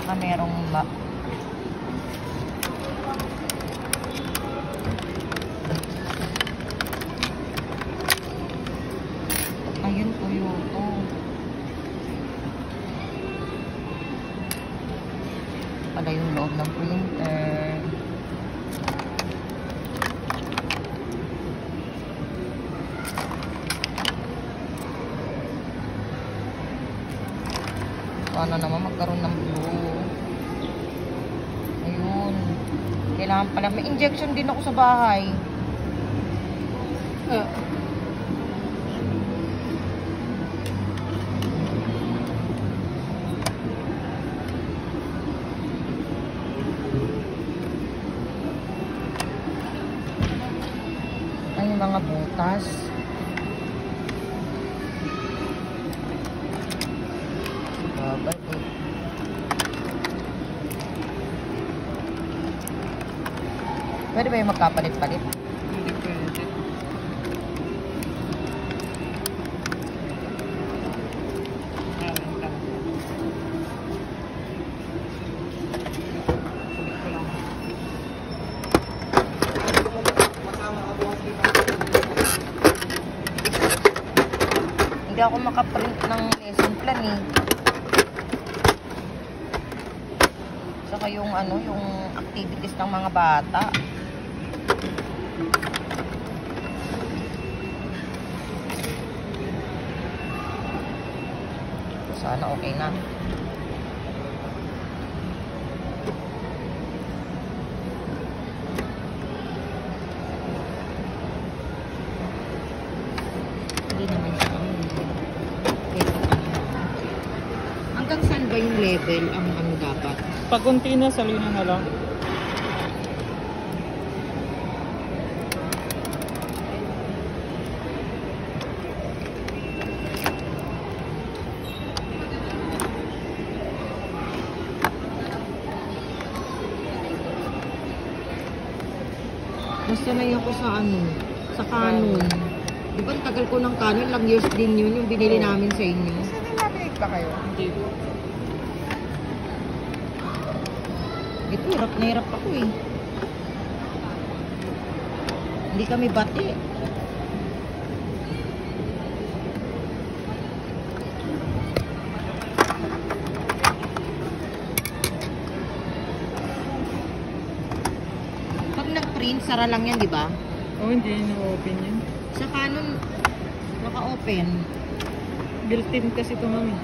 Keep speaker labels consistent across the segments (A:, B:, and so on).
A: Saka merong ayun po yun to. Pala yung loob ng printer. Sana naman magkaroon ng blue. Ayun. Kailangan pala. May injection din ako sa bahay. Ay, mga butas. Pwede ba yung magkapalit-palit?
B: Hindi pwede.
A: Hindi ako makaprint ng lesson plan eh. Saka yung ano, yung activities ng mga bata. Sana okay na. Hindi naman siya. Hanggang saan ba yung level ang ano dapat?
B: Pag kunti na, salina na lang.
A: Nasanay ako sa ano, sa Canon. Di ba, tagal ko ng Canon, lang years din yun, yung binili namin sa inyo.
B: Nabinig ba kayo? Hindi.
A: Ito, hirap na hirap ako eh. Hindi kami bati. Pag nag-print, sara lang yan, di ba?
B: Oh, hindi na-open yun.
A: Sa Canon, naka-open.
B: Built-in kasi ito, mami.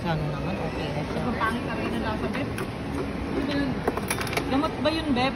A: Sana naman, okay na siya.
B: Pangit ka rin na nasa beb. Gamot ba yun, beb?